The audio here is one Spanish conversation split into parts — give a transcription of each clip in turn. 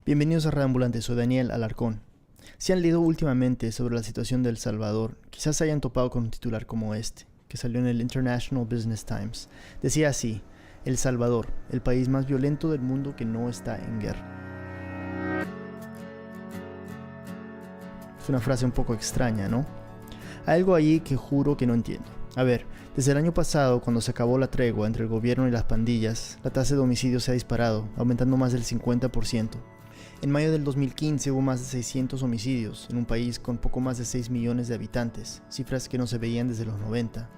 Bienvenidos a Reambulante, soy Daniel Alarcón. Si han leído últimamente sobre la situación de El Salvador, quizás se hayan topado con un titular como este, que salió en el International Business Times. Decía así: El Salvador, el país más violento del mundo que no está en guerra. Es una frase un poco extraña, ¿no? Hay algo allí que juro que no entiendo. A ver, desde el año pasado, cuando se acabó la tregua entre el gobierno y las pandillas, la tasa de homicidios se ha disparado, aumentando más del 50%. En mayo del 2015 hubo más de 600 homicidios en un país con poco más de 6 millones de habitantes, cifras que no se veían desde los 90,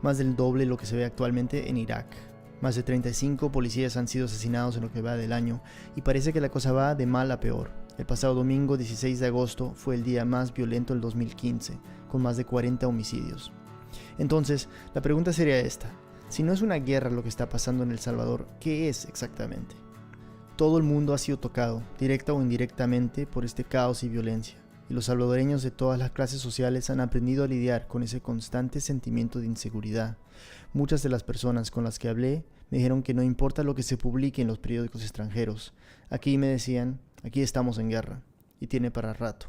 más del doble lo que se ve actualmente en Irak. Más de 35 policías han sido asesinados en lo que va del año y parece que la cosa va de mal a peor. El pasado domingo 16 de agosto fue el día más violento del 2015, con más de 40 homicidios. Entonces, la pregunta sería esta: si no es una guerra lo que está pasando en El Salvador, ¿qué es exactamente? Todo el mundo ha sido tocado, directa o indirectamente, por este caos y violencia, y los salvadoreños de todas las clases sociales han aprendido a lidiar con ese constante sentimiento de inseguridad. Muchas de las personas con las que hablé me dijeron que no importa lo que se publique en los periódicos extranjeros, aquí me decían, aquí estamos en guerra, y tiene para rato.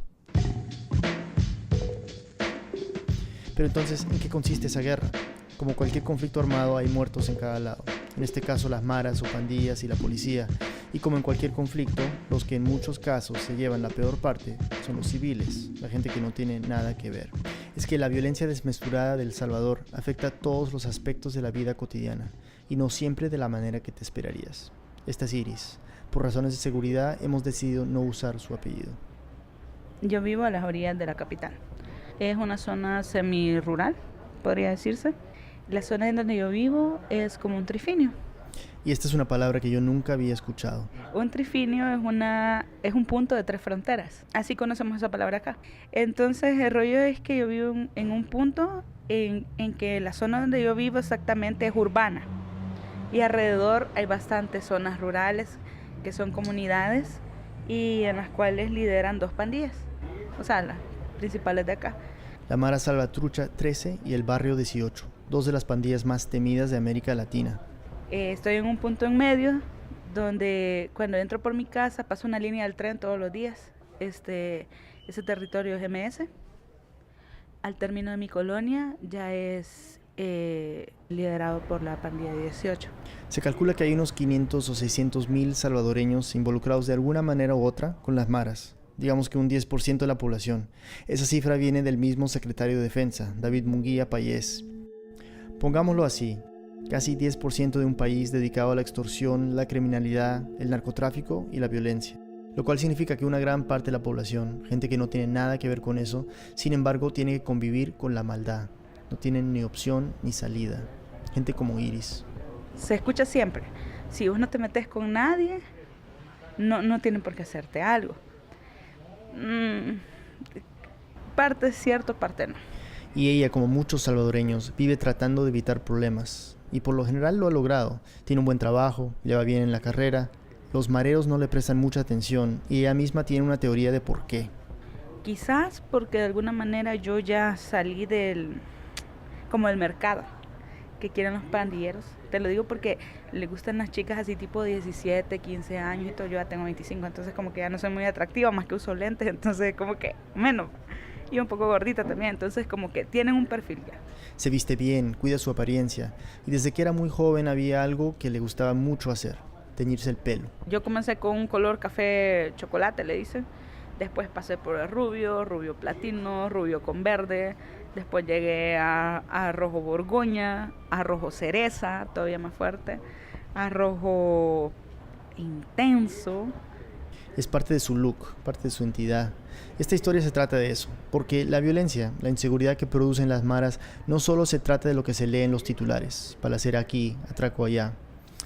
Pero entonces, ¿en qué consiste esa guerra? Como cualquier conflicto armado, hay muertos en cada lado. En este caso, las maras o pandillas y la policía. Y como en cualquier conflicto, los que en muchos casos se llevan la peor parte son los civiles, la gente que no tiene nada que ver. Es que la violencia desmesurada de El Salvador afecta a todos los aspectos de la vida cotidiana, y no siempre de la manera que te esperarías. Esta es Iris. Por razones de seguridad, hemos decidido no usar su apellido. Yo vivo a las orillas de la capital. Es una zona semi-rural, podría decirse. La zona en donde yo vivo es como un trifinio. Y esta es una palabra que yo nunca había escuchado. Un trifinio es un punto de tres fronteras. Así conocemos esa palabra acá. Entonces el rollo es que yo vivo en un punto en que la zona donde yo vivo exactamente es urbana. Y alrededor hay bastantes zonas rurales que son comunidades y en las cuales lideran dos pandillas. O sea, las principales de acá. La Mara Salvatrucha 13 y el Barrio 18, dos de las pandillas más temidas de América Latina. Estoy en un punto en medio donde cuando entro por mi casa paso una línea del tren todos los días. Ese territorio es MS. Al término de mi colonia ya es liderado por la pandilla 18. Se calcula que hay unos 500 o 600 mil salvadoreños involucrados de alguna manera u otra con las maras. Digamos que un 10% de la población. Esa cifra viene del mismo secretario de Defensa, David Munguía Payés. Pongámoslo así: casi 10% de un país dedicado a la extorsión, la criminalidad, el narcotráfico y la violencia. Lo cual significa que una gran parte de la población, gente que no tiene nada que ver con eso, sin embargo tiene que convivir con la maldad. No tienen ni opción ni salida. Gente como Iris. Se escucha siempre: si vos no te metes con nadie, no tienen por qué hacerte algo. Parte es cierto, parte no. Y ella, como muchos salvadoreños, vive tratando de evitar problemas. Y por lo general lo ha logrado. Tiene un buen trabajo, le va bien en la carrera. Los mareros no le prestan mucha atención y ella misma tiene una teoría de por qué. Quizás porque de alguna manera yo ya salí del mercado que quieren los pandilleros. Te lo digo porque le gustan las chicas así tipo 17, 15 años y todo. Yo ya tengo 25, entonces como que ya no soy muy atractiva, más que uso lentes, entonces como que menos. Y un poco gordita también, entonces como que tienen un perfil ya. Se viste bien, cuida su apariencia, y desde que era muy joven había algo que le gustaba mucho hacer: teñirse el pelo. Yo comencé con un color café chocolate, le dicen. Después pasé por el rubio platino, rubio con verde. Después llegué a rojo borgoña, a rojo cereza, todavía más fuerte, a rojo intenso. Es parte de su look, parte de su entidad. Esta historia se trata de eso, porque la violencia, la inseguridad que producen las maras no solo se trata de lo que se lee en los titulares: balacera aquí, atraco allá.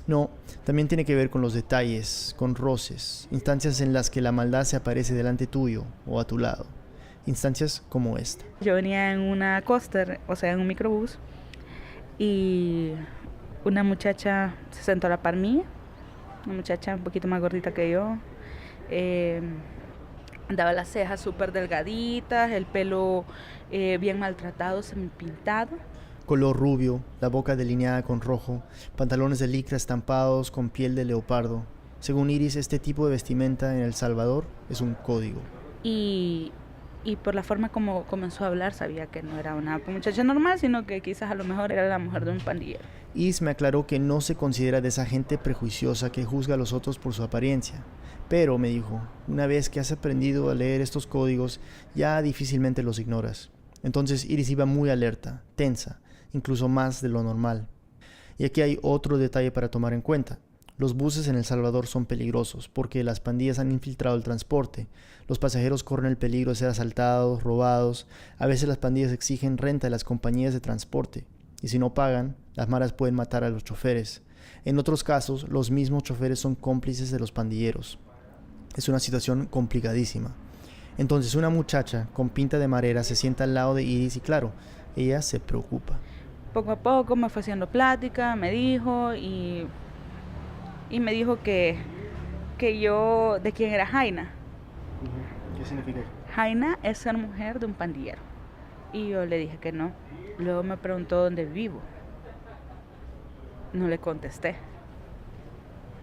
No, también tiene que ver con los detalles, con roces, instancias en las que la maldad se aparece delante tuyo o a tu lado. Instancias como esta. Yo venía en una coaster, o sea, en un microbús, y una muchacha se sentó a la par mía, una muchacha un poquito más gordita que yo. Andaba las cejas súper delgaditas, el pelo bien maltratado, semipintado. Color rubio, la boca delineada con rojo, pantalones de licra estampados con piel de leopardo. Según Iris, este tipo de vestimenta en El Salvador es un código. Y por la forma como comenzó a hablar, sabía que no era una muchacha normal, sino que quizás a lo mejor era la mujer de un pandillero. Iris me aclaró que no se considera de esa gente prejuiciosa que juzga a los otros por su apariencia. Pero, me dijo, una vez que has aprendido a leer estos códigos, ya difícilmente los ignoras. Entonces Iris iba muy alerta, tensa, incluso más de lo normal. Y aquí hay otro detalle para tomar en cuenta. Los buses en El Salvador son peligrosos porque las pandillas han infiltrado el transporte. Los pasajeros corren el peligro de ser asaltados, robados. A veces las pandillas exigen renta de las compañías de transporte. Y si no pagan, las maras pueden matar a los choferes. En otros casos, los mismos choferes son cómplices de los pandilleros. Es una situación complicadísima. Entonces una muchacha con pinta de marera se sienta al lado de Iris y claro, ella se preocupa. Poco a poco me fue haciendo plática, me dijo y me dijo que yo, de quién era Jaina. ¿Qué significa? Jaina es ser mujer de un pandillero. Y yo le dije que no. Luego me preguntó dónde vivo. No le contesté.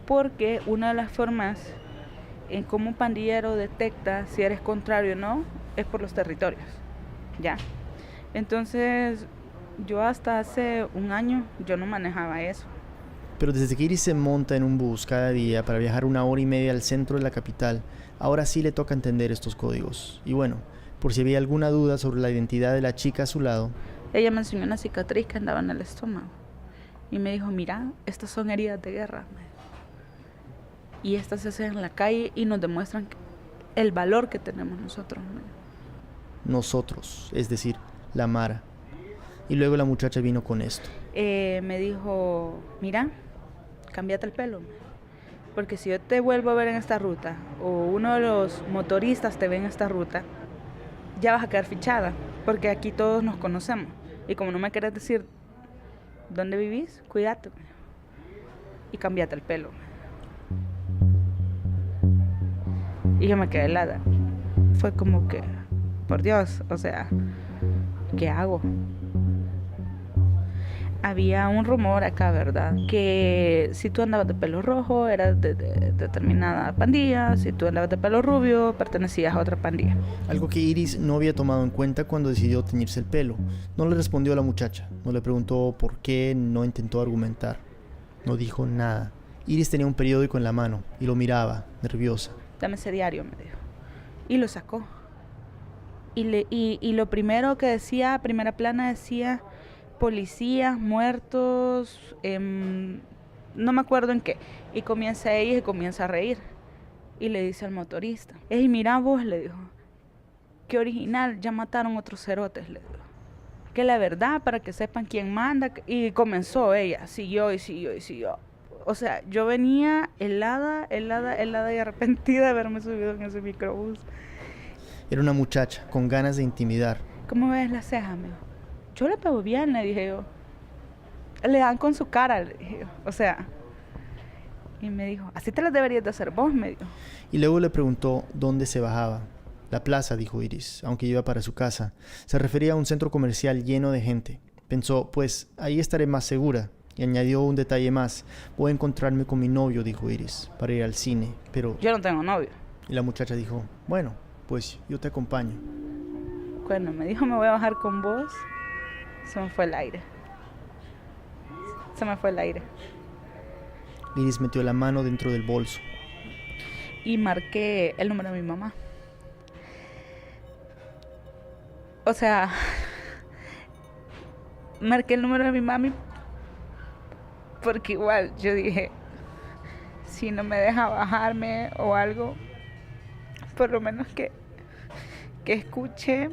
Porque una de las formas en cómo un pandillero detecta si eres contrario o no es por los territorios. ¿Ya? Entonces, yo hasta hace un año yo no manejaba eso. Pero desde que Iris se monta en un bus cada día para viajar 1 hora y media al centro de la capital, ahora sí le toca entender estos códigos. Y bueno, por si había alguna duda sobre la identidad de la chica a su lado, Ella me enseñó una cicatriz que andaba en el estómago. Y me dijo, mira, estas son heridas de guerra. Y estas se hacen en la calle y nos demuestran el valor que tenemos nosotros. nosotros, es decir, la Mara. Y luego la muchacha vino con esto. Me dijo, mira, cámbiate el pelo. Porque si yo te vuelvo a ver en esta ruta, o uno de los motoristas te ve en esta ruta, ya vas a quedar fichada. Porque aquí todos nos conocemos. Y como no me querés decir dónde vivís, cuídate. Y cámbiate el pelo. Y yo me quedé helada. Fue como que, por Dios, o sea, ¿qué hago? Había un rumor acá, ¿verdad? Que si tú andabas de pelo rojo, eras de determinada pandilla. Si tú andabas de pelo rubio, pertenecías a otra pandilla. Algo que Iris no había tomado en cuenta cuando decidió teñirse el pelo. No le respondió a la muchacha, no le preguntó por qué, no intentó argumentar. No dijo nada. Iris tenía un periódico en la mano y lo miraba, nerviosa. Dame ese diario, me dijo. Y lo sacó. Y lo primero que decía, primera plana, decía policías muertos, no me acuerdo en qué. Y comienza ella y comienza a reír. Y le dice al motorista, hey, mira vos, le dijo, qué original, ya mataron otros cerotes, le dijo. Que la verdad, para que sepan quién manda. Y comenzó ella, siguió y siguió y siguió. O sea, yo venía helada y arrepentida de haberme subido en ese microbús. Era una muchacha con ganas de intimidar. ¿Cómo ves las cejas, me dijo? Yo le pego bien, le dije yo. Le dan con su cara, le dije yo. O sea, y me dijo, así te las deberías de hacer vos, me dijo. Y luego le preguntó dónde se bajaba. La plaza, dijo Iris, aunque iba para su casa. Se refería a un centro comercial lleno de gente. Pensó, pues ahí estaré más segura. Y añadió un detalle más. Voy a encontrarme con mi novio, dijo Iris, para ir al cine, pero... Yo no tengo novio. Y la muchacha dijo, bueno, pues yo te acompaño. Cuando me dijo me voy a bajar con vos, se me fue el aire. Se me fue el aire. Iris metió la mano dentro del bolso. Y marqué el número de mi mamá. O sea, marqué el número de mi mami porque igual yo dije, si no me deja bajarme o algo, por lo menos que escuche,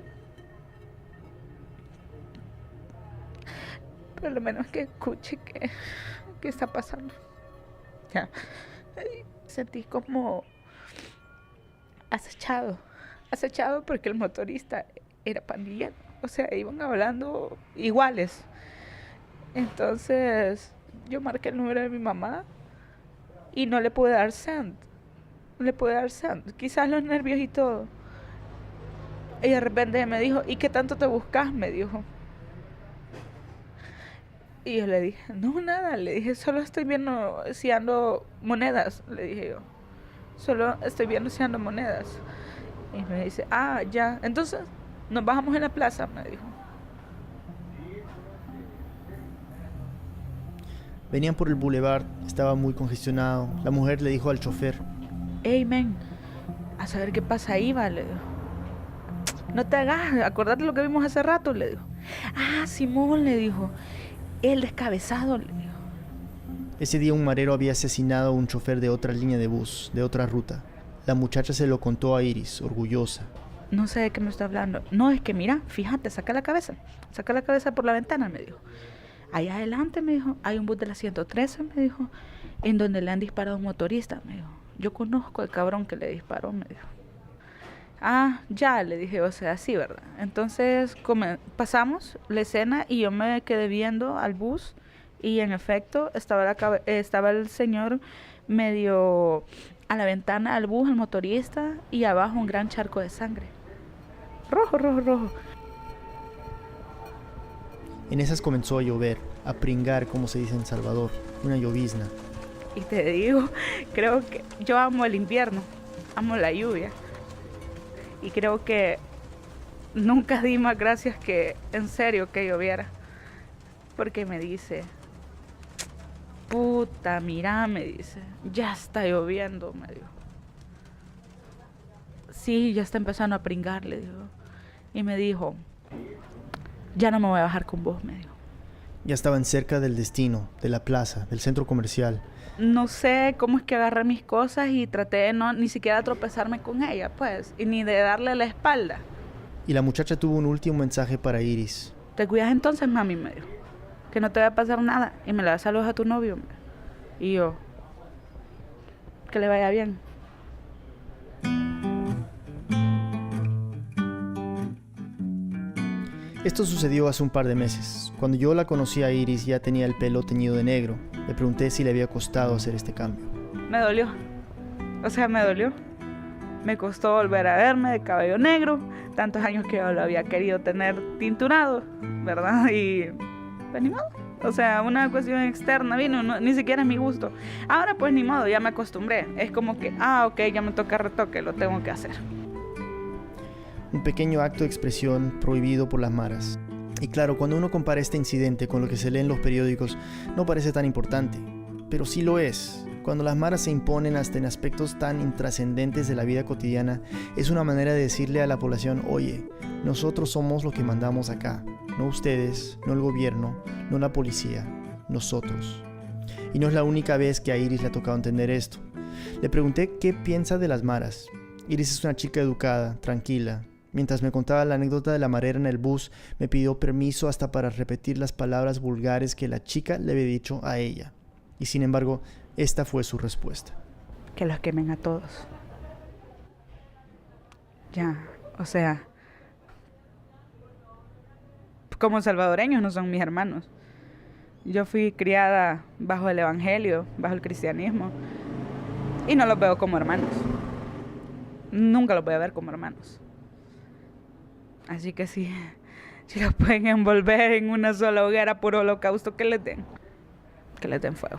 por lo menos que escuche qué está pasando. Ya. Sentí como acechado porque el motorista era pandillero, o sea, iban hablando iguales. Entonces yo marqué el número de mi mamá y no le pude dar send. Quizás los nervios y todo. Y de repente me dijo, ¿y qué tanto te buscas? Me dijo. Y yo le dije, no, nada, le dije, solo estoy viendo si ando monedas, le dije yo. Solo estoy viendo si ando monedas. Y me dice, ah, ya, entonces nos bajamos en la plaza, me dijo. Venían por el boulevard, estaba muy congestionado. La mujer le dijo al chofer: Hey, men, a saber qué pasa ahí, va, le dijo. No te hagas, acordate lo que vimos hace rato, le dijo. Ah, Simón, le dijo, el descabezado, le dijo. ese día un marero había asesinado a un chofer de otra línea de bus, de otra ruta. La muchacha se lo contó a Iris, orgullosa. No sé de qué me está hablando. No, es que mira, fíjate, saca la cabeza por la ventana, me dijo. Allá adelante, me dijo, hay un bus de la 113, me dijo, en donde le han disparado a un motorista, me dijo. Yo conozco al cabrón que le disparó, me dijo. Ah, ya, le dije, o sea, sí, ¿verdad? Entonces pasamos la escena y yo me quedé viendo al bus y en efecto estaba el señor medio a la ventana del bus, el motorista, y abajo un gran charco de sangre. Rojo, rojo, rojo. En esas comenzó a llover, a pringar, como se dice en Salvador, una llovizna. Y te digo, creo que yo amo el invierno, amo la lluvia. Y creo que nunca di más gracias que en serio que lloviera. Porque me dice, puta, mira, me dice, ya está lloviendo, me dijo. Sí, ya está empezando a pringar, le digo. Y me dijo, ya no me voy a bajar con vos, me dijo. Ya estaban cerca del destino, de la plaza, del centro comercial. No sé cómo es que agarré mis cosas y traté de no ni siquiera tropezarme con ella, pues, y ni de darle la espalda. Y la muchacha tuvo un último mensaje para Iris. ¿Te cuidas entonces, mami? Me dijo. Que no te va a pasar nada y me le das saludos a tu novio. Y yo, que le vaya bien. Esto sucedió hace un par de meses. Cuando yo la conocí a Iris ya tenía el pelo teñido de negro. Le pregunté si le había costado hacer este cambio. Me dolió. O sea, me dolió. Me costó volver a verme de cabello negro. Tantos años que yo lo había querido tener tinturado, ¿verdad? Y pues ni modo. O sea, una cuestión externa vino, ni siquiera es mi gusto. Ahora pues ni modo, ya me acostumbré. Es como que, ok, ya me toca retoque, lo tengo que hacer. Un pequeño acto de expresión prohibido por las maras. Y claro, cuando uno compara este incidente con lo que se lee en los periódicos, no parece tan importante. Pero sí lo es. Cuando las maras se imponen hasta en aspectos tan intrascendentes de la vida cotidiana, es una manera de decirle a la población, oye, nosotros somos los que mandamos acá. No ustedes, no el gobierno, no la policía, nosotros. Y no es la única vez que a Iris le ha tocado entender esto. Le pregunté qué piensa de las maras. Iris es una chica educada, tranquila. Mientras me contaba la anécdota de la marera en el bus, me pidió permiso hasta para repetir las palabras vulgares que la chica le había dicho a ella. Y sin embargo, esta fue su respuesta. Que los quemen a todos. Ya, o sea, como salvadoreños no son mis hermanos. Yo fui criada bajo el evangelio, bajo el cristianismo, y no los veo como hermanos. Nunca los voy a ver como hermanos. Así que si los pueden envolver en una sola hoguera por holocausto, que les den fuego.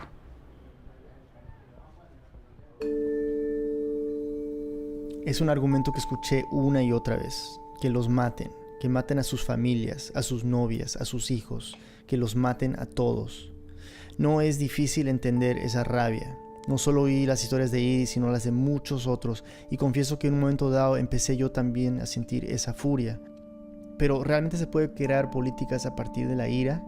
Es un argumento que escuché una y otra vez, que los maten, que maten a sus familias, a sus novias, a sus hijos, que los maten a todos. No es difícil entender esa rabia. No solo oí las historias de Iris, sino las de muchos otros, y confieso que en un momento dado empecé yo también a sentir esa furia. Pero ¿realmente se puede crear políticas a partir de la ira?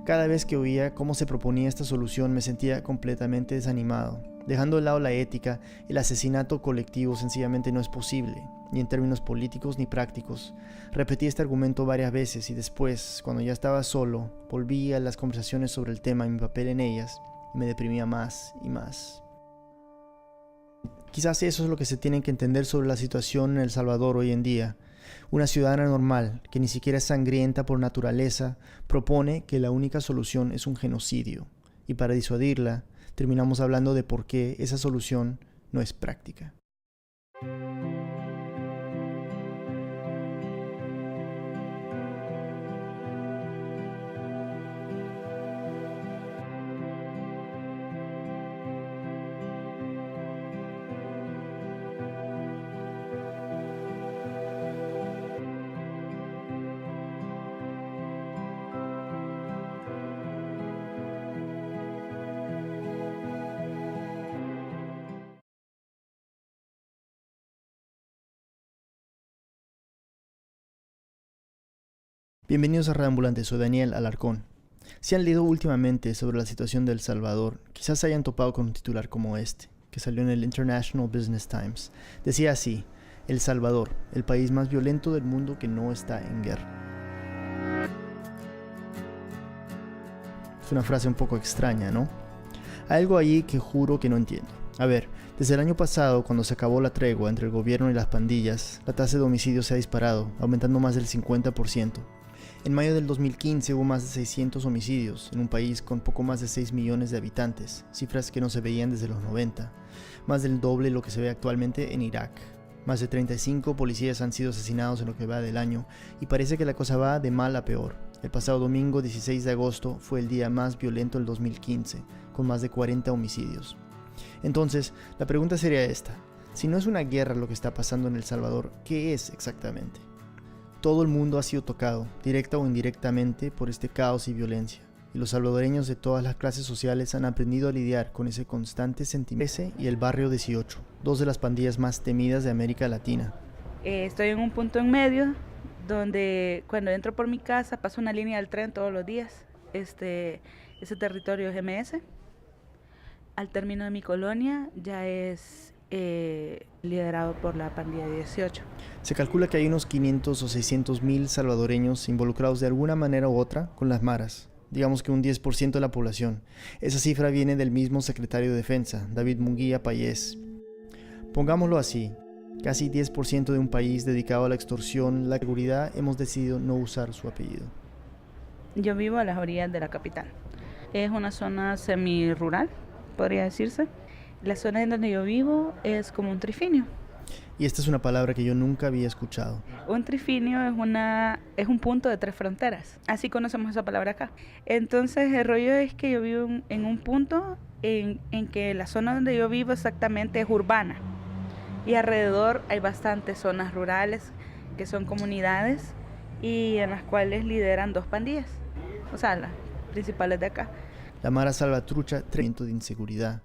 Cada vez que oía cómo se proponía esta solución me sentía completamente desanimado. Dejando de lado la ética, el asesinato colectivo sencillamente no es posible, ni en términos políticos ni prácticos. Repetí este argumento varias veces y después, cuando ya estaba solo, volví a las conversaciones sobre el tema y mi papel en ellas, y me deprimía más y más. Quizás eso es lo que se tiene que entender sobre la situación en El Salvador hoy en día. Una ciudadana normal, que ni siquiera es sangrienta por naturaleza, propone que la única solución es un genocidio. Y para disuadirla, terminamos hablando de por qué esa solución no es práctica. Bienvenidos a Radio Ambulante, soy Daniel Alarcón. Si han leído últimamente sobre la situación de El Salvador, quizás se hayan topado con un titular como este, que salió en el International Business Times. Decía así: El Salvador, el país más violento del mundo que no está en guerra. Es una frase un poco extraña, ¿no? Hay algo ahí que juro que no entiendo. A ver, desde el año pasado, cuando se acabó la tregua entre el gobierno y las pandillas, la tasa de homicidios se ha disparado, aumentando más del 50%. En mayo del 2015 hubo más de 600 homicidios en un país con poco más de 6 millones de habitantes, cifras que no se veían desde los 90, más del doble de lo que se ve actualmente en Irak. Más de 35 policías han sido asesinados en lo que va del año y parece que la cosa va de mal a peor. El pasado domingo 16 de agosto fue el día más violento del 2015, con más de 40 homicidios. Entonces, la pregunta sería esta: si no es una guerra lo que está pasando en El Salvador, ¿qué es exactamente? Todo el mundo ha sido tocado, directa o indirectamente, por este caos y violencia, y los salvadoreños de todas las clases sociales han aprendido a lidiar con ese constante sentimiento. Ese y el Barrio 18, dos de las pandillas más temidas de América Latina. Estoy en un punto en medio donde cuando entro por mi casa paso una línea del tren todos los días. Ese territorio es MS. Al término de mi colonia ya es liderado por la pandilla 18. Se calcula que hay unos 500 o 600 mil salvadoreños involucrados de alguna manera u otra con las maras, digamos que un 10% de la población. Esa cifra viene del mismo secretario de Defensa, David Munguía Payés. Pongámoslo así: casi 10% de un país dedicado a la extorsión, la seguridad, hemos decidido no usar su apellido. Yo vivo a las orillas de la capital. Es una zona semi-rural, podría decirse. La zona en donde yo vivo es como un trifinio. Y esta es una palabra que yo nunca había escuchado. Un trifinio es un punto de 3 fronteras. Así conocemos esa palabra acá. Entonces el rollo es que yo vivo en un punto en que la zona donde yo vivo exactamente es urbana. Y alrededor hay bastantes zonas rurales que son comunidades y en las cuales lideran 2 pandillas. O sea, las principales de acá. La Mara Salvatrucha, tremendo de inseguridad.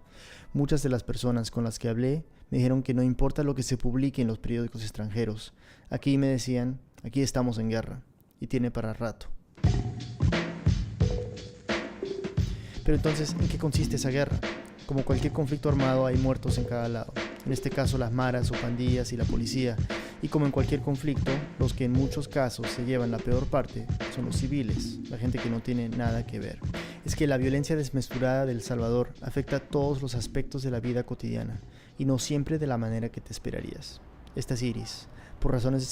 Muchas de las personas con las que hablé me dijeron que no importa lo que se publique en los periódicos extranjeros. Aquí me decían, aquí estamos en guerra, y tiene para rato. Pero entonces, ¿en qué consiste esa guerra? Como cualquier conflicto armado, hay muertos en cada lado. En este caso, las maras o pandillas y la policía. Y como en cualquier conflicto, los que en muchos casos se llevan la peor parte son los civiles, la gente que no tiene nada que ver. Es que la violencia desmesurada de El Salvador afecta a todos los aspectos de la vida cotidiana y no siempre de la manera que te esperarías. Esta es Iris. Por razones de